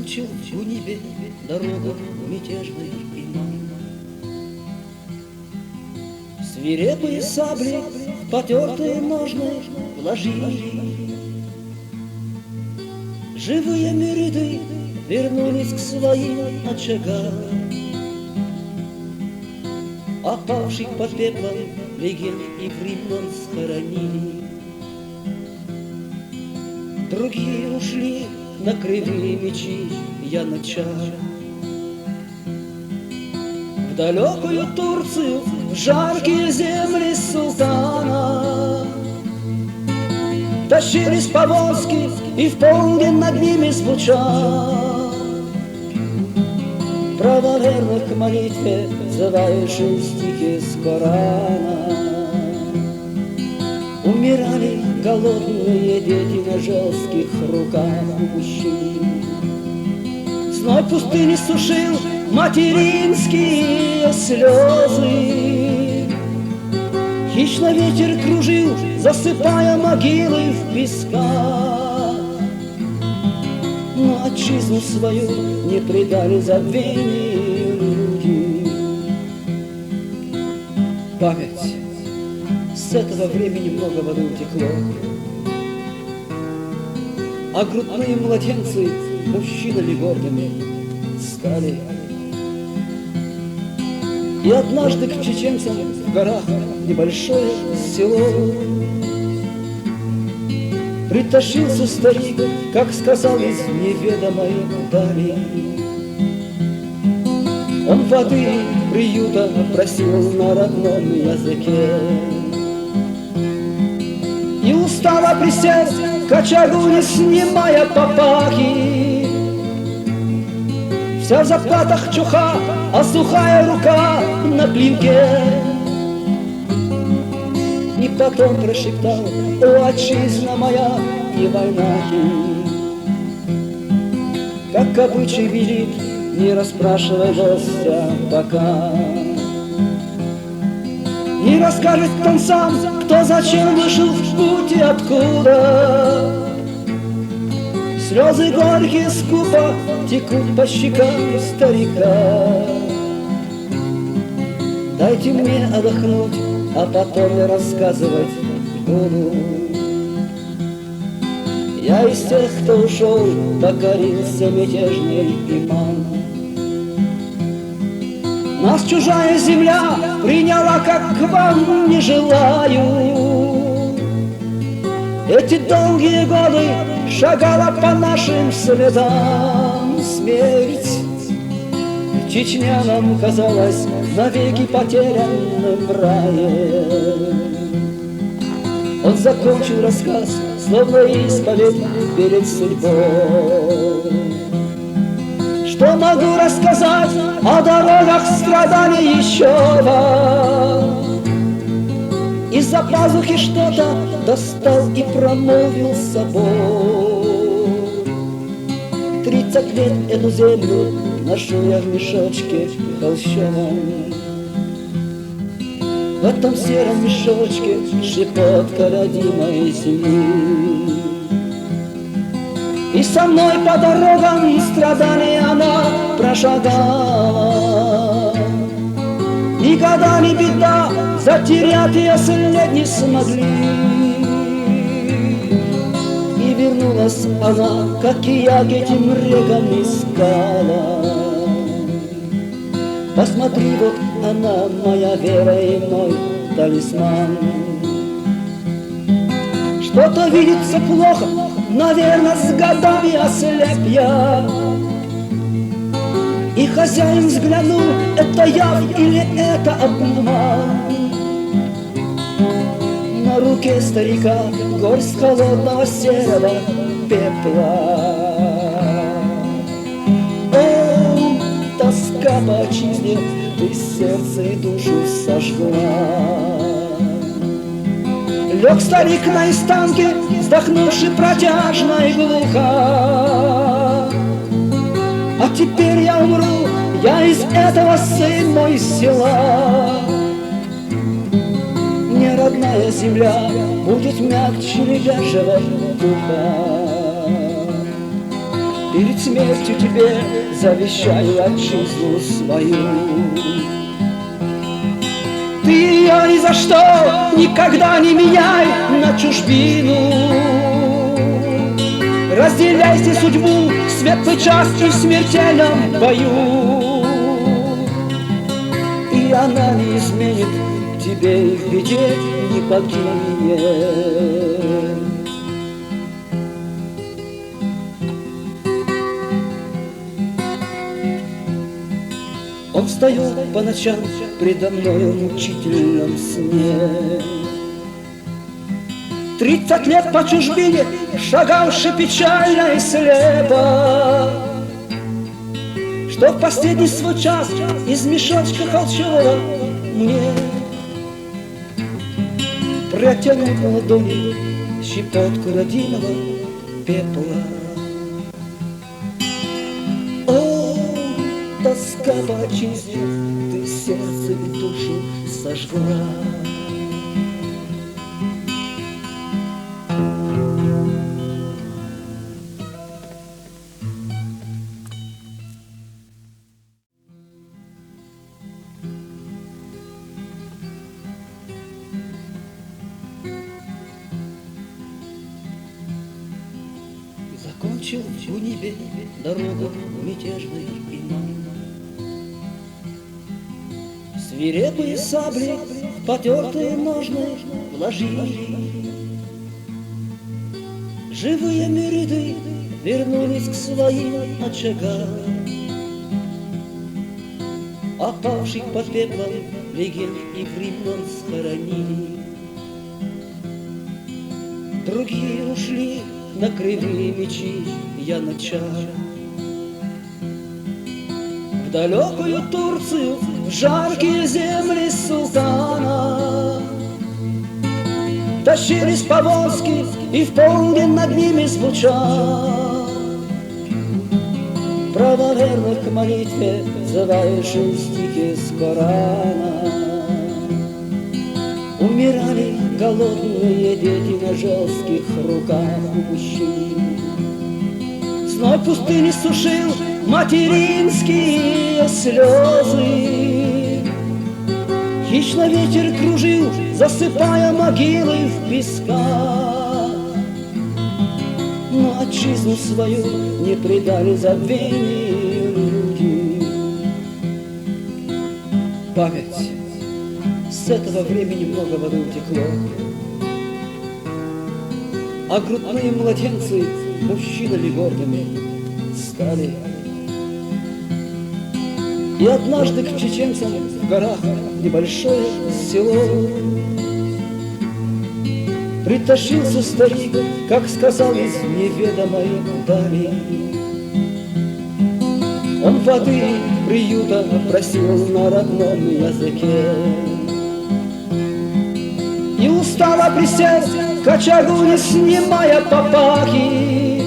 учил в Гунибе дорогу мятежной имам. Свирепые сабли в потертые ножны вложили. Живые мириды вернулись к своим очагам. Опавших под пеплом легенд и времен схоронили. Другие ушли на кривые мечи янычар. В далекую Турцию, в жаркие земли султана тащились повозки, и в полдень над ними звучал правоверных к молитве взывающие стихи с Корана. Умирали голодные дети на жестких руках мужчин. Зной пустыни сушил материнские слезы. Хищно ветер кружил, засыпая могилы в песках. Но отчизну свою не предали забвению люди. Память. С этого времени много воды утекло, а грудные младенцы мужчинами гордыми стали. И однажды к чеченцам в горах небольшое село притащился старик, как сказал, из неведомой дали. Он воды приюта просил на родном языке и устало присел к очагу, не снимая папахи. Вся в заплатах чуха, а сухая рука на плинке. И потом прошептал: «О, отчизна моя и война!» Как обычай велит, не расспрашивай гостя пока. Не расскажет он сам, кто зачем вышел в путь и откуда. Слезы горькие скупо текут по щекам старика. Дайте мне отдохнуть, а потом я рассказывать буду. Я из тех, кто ушел, покорился мятежный имам. Нас чужая земля приняла, как к вам не желаю. Эти долгие годы шагала по нашим следам смерть. Чечня нам казалась навеки потерянным раем. Он закончил рассказ, словно исповедь перед судьбой. Что могу рассказать о дорогах страданий еще вам? Из-за пазухи что-то достал и промолвил с собой. 30 лет эту землю ношу я в мешочке холщовом. В этом сером мешочке щепотка родимой земли. И со мной по дорогам страданий она прошагала. Никогда не беда, затерять ее след не смогли. И вернулась она, как и я, к этим рекам искала. Посмотри, вот она, моя вера и мой талисман. Что-то видится плохо, наверное, с годами ослеп я. И хозяин взглянул, это яв или это обман. На руке старика горсть холодного серого пепла. О, тоска по отчизне, ты сердце и душу сожгла. Лег старик на истанке, вздохнувши протяжно и глухо. А теперь я умру, я из этого, сын мой, села. Мне родная земля будет мягче лежачего духа. перед смертью тебе завещаю отчизну свою. Ты ее ни за что никогда не меняй на чужбину. Разделяйте судьбу в светлый час и в смертельном бою. И она не изменит тебе и в беде не покинет. Он встает по ночам предо мною в мучительном сне. 30 лет по чужбине, шагавши печально и слепо, что в последний свой час из мешочка холщового мне протянул в ладони щепотку родимого пепла. О, тоска по отчизне, ты сердце и душу сожгла. Закончил в небе дорогу мятежной имам. Свирепые сабли в потертые ножны вложили. Живые мириды вернулись к своим очагам. Опавших под пеплом легенд и времен схоронили. Другие ушли на кривые мечи янычар. В далекую Турцию, в жаркие земли султана тащились повозки, и в полдень над ними звучал правоверных к молитве взывающие стихи с Корана. Умирали голодные дети на жестких руках у мужчин. Зной пустыни сушил материнские слезы. Хищно ветер кружил, засыпая могилы в песках. Но отчизну свою не предали забвению люди. Память. С этого времени много воды утекло, а грудные младенцы мужчинами гордыми стали. И однажды к чеченцам в горах небольшое село притащился старик, как сказал, из неведомой дали. Он воды приюта просил на родном языке и устало присел к очагу, не снимая папахи.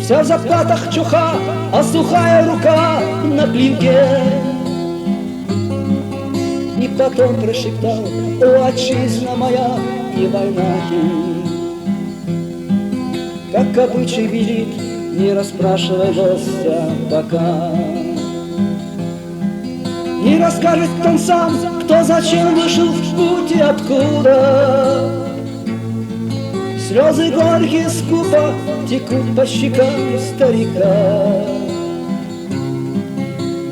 Вся в заплатах чуха, а сухая рука на клинке. И потом прошептал: о, отчизна моя, не война ты. Как обычай велит, не расспрашивай гостя пока. Не расскажет он сам, кто зачем вышел в путь и откуда. Слезы горькие скупо текут по щекам старика.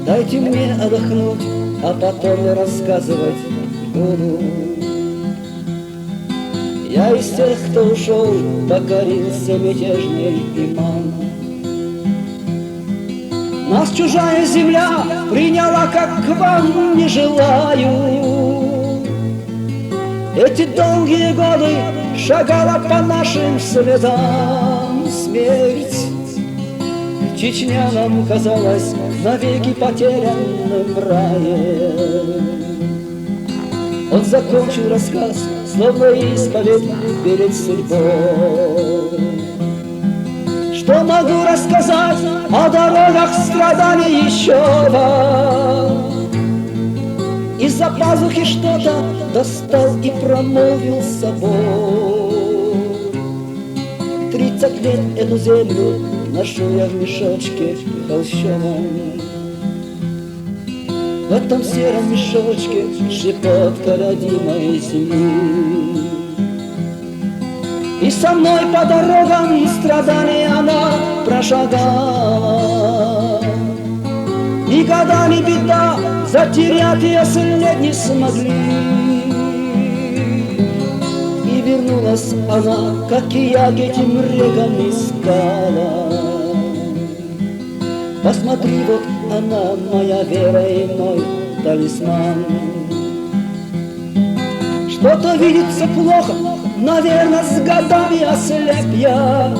Дайте мне отдохнуть, а потом я рассказывать буду. Я из тех, кто ушел, покорился мятежный имам. Нас чужая земля приняла, как к вам не желаю. Эти долгие годы шагала по нашим следам смерть. Чечня нам казалась навеки потерянным раем. Он закончил рассказ, словно исповедь перед судьбой. Что могу рассказать о дорогах страданий еще вам? Из-за пазухи что-то достал и промолвил с собой. 30 лет эту землю ношу я в мешочке холщовом. В этом сером мешочке щепотка родимой земли. И со мной по дорогам страданий она прошагала. Никогда не беда, затерять ее след не смогли. И вернулась она, как и я, к этим рекам искала. Посмотри, вот она, моя вера и мой талисман. Что-то видится плохо, наверное, с годами ослеп я.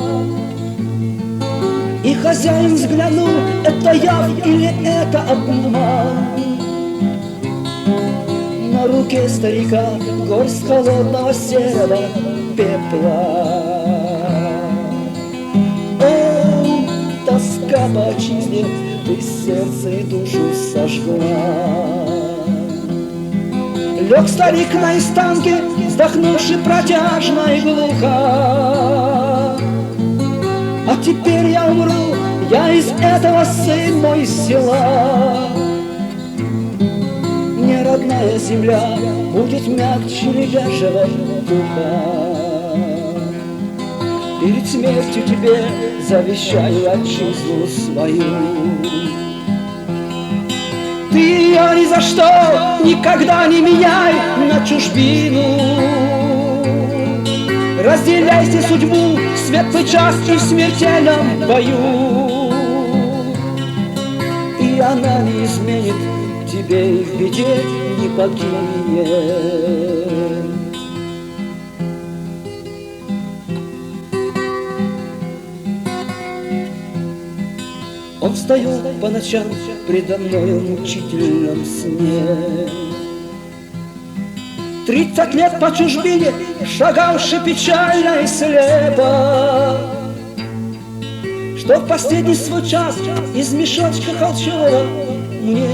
И хозяин взглянул, это я или это обман. На руке старика горсть холодного серого пепла. О, тоска по отчизне, ты сердце и душу сожгла. Лег старик на истанке, вздохнувши протяжно и глухо. А теперь я умру, я из этого, сын мой, села. Мне родная земля будет мягче лежачего духа. Перед смертью тебе завещаю отчизну свою. Ты ее ни за что никогда не меняй на чужбину. Разделяйте судьбу в светлый час и в смертельном бою. И она не изменит тебе и в беде не покинет. Он встает по ночам предо мною в мучительном сне. 30 лет по чужбине, шагавши печально и слепо, что в последний свой час из мешочка холщового мне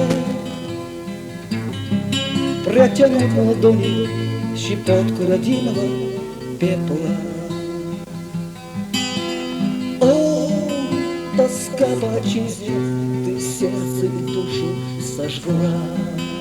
протянул на ладони щепотку родимого пепла. О, тоска по отчизне, ты сердце и душу сожгла.